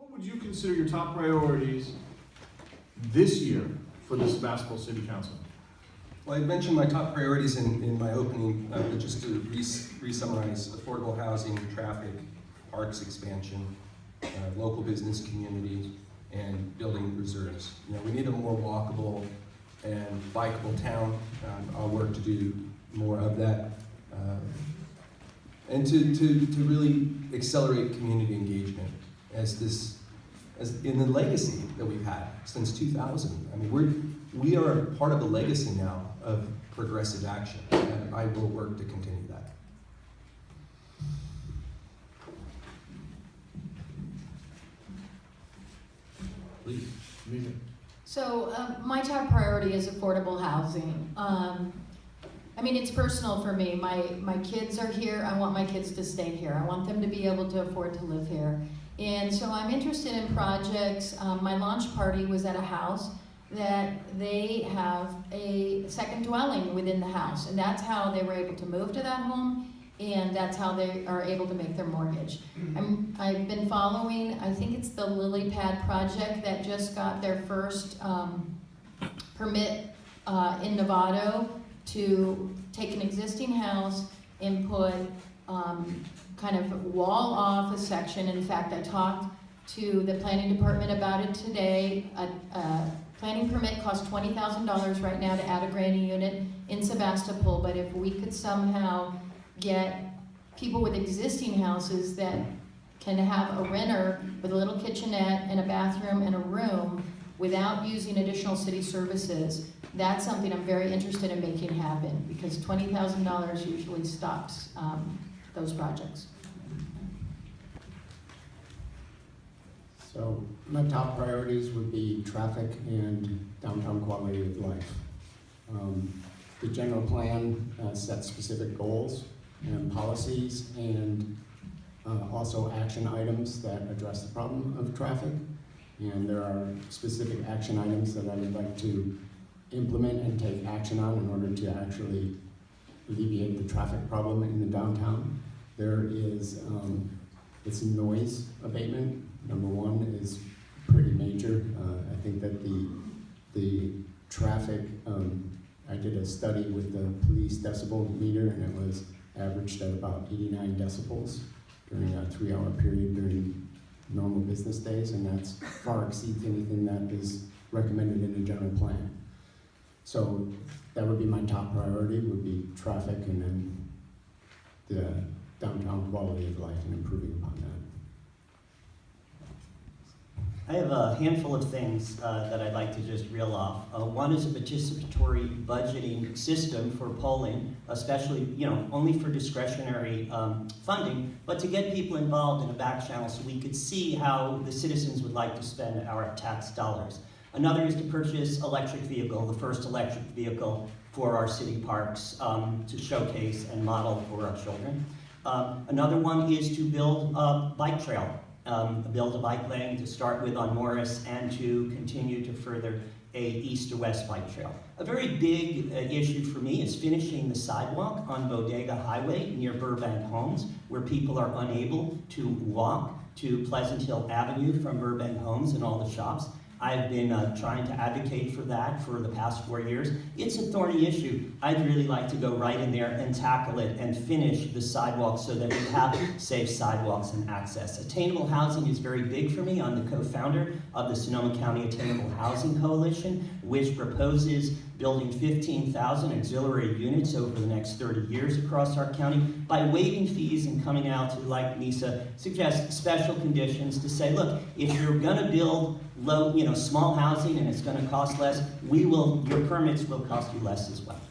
What would you consider your top priorities this year for the Sebastopol City Council? Well, I mentioned my top priorities in my opening, but just to re-summarize: affordable housing, traffic, parks expansion, local business community, and building reserves. You know, we need a more walkable and bikeable town. I'll work to do more of that, and to really accelerate community engagement as in the legacy that we've had since 2000. I mean, we are part of the legacy now of progressive action, and I will work to continue that. Please, Lisa. So my top priority is affordable housing. I mean, it's personal for me. My kids are here. I want my kids to stay here. I want them to be able to afford to live here. And so I'm interested in projects. My launch party was at a house that they have a second dwelling within the house, and that's how they were able to move to that home, and that's how they are able to make their mortgage. I've been following, I think it's the Lily Pad project that just got their first permit in Novato to take an existing house and put kind of wall off a section. In fact, I talked to the planning department about it today. A planning permit costs $20,000 right now to add a granny unit in Sebastopol, but if we could somehow get people with existing houses that can have a renter with a little kitchenette and a bathroom and a room without using additional city services, that's something I'm very interested in making happen, because $20,000 usually stops those projects. So my top priorities would be traffic and downtown quality of life. The general plan sets specific goals and policies, and also action items that address the problem of traffic. And there are specific action items that I would like to implement and take action on in order to actually alleviate the traffic problem in the downtown. There is it's noise abatement. Number one is pretty major. I think that the traffic, I did a study with the police decibel meter, and it was averaged at about 89 decibels during a 3-hour period during normal business days, and that's far exceeds anything that is recommended in the general plan. So that would be my top priority, would be traffic, and then the downtown quality of life and improving upon that. I have a handful of things that I'd like to just reel off. One is a participatory budgeting system for polling, especially, only for discretionary funding, but to get people involved in a back channel so we could see how the citizens would like to spend our tax dollars. Another is to purchase electric vehicle, the first electric vehicle for our city parks to showcase and model for our children. Another one is to build a bike trail. Build a bike lane to start with on Morris, and to continue to further a east to west bike trail. A very big issue for me is finishing the sidewalk on Bodega Highway near Burbank Homes, where people are unable to walk to Pleasant Hill Avenue from Burbank Homes and all the shops. I've been trying to advocate for that for the past 4 years. It's a thorny issue. I'd really like to go right in there and tackle it and finish the sidewalks so that we have safe sidewalks and access. Attainable housing is very big for me. I'm the co-founder of the Sonoma County Attainable Housing Coalition, which proposes building 15,000 auxiliary units over the next 30 years across our county by waiving fees and coming out to, like Nisa suggests, special conditions to say, look, if you're gonna build low, small housing and it's gonna cost less, your permits will cost you less as well.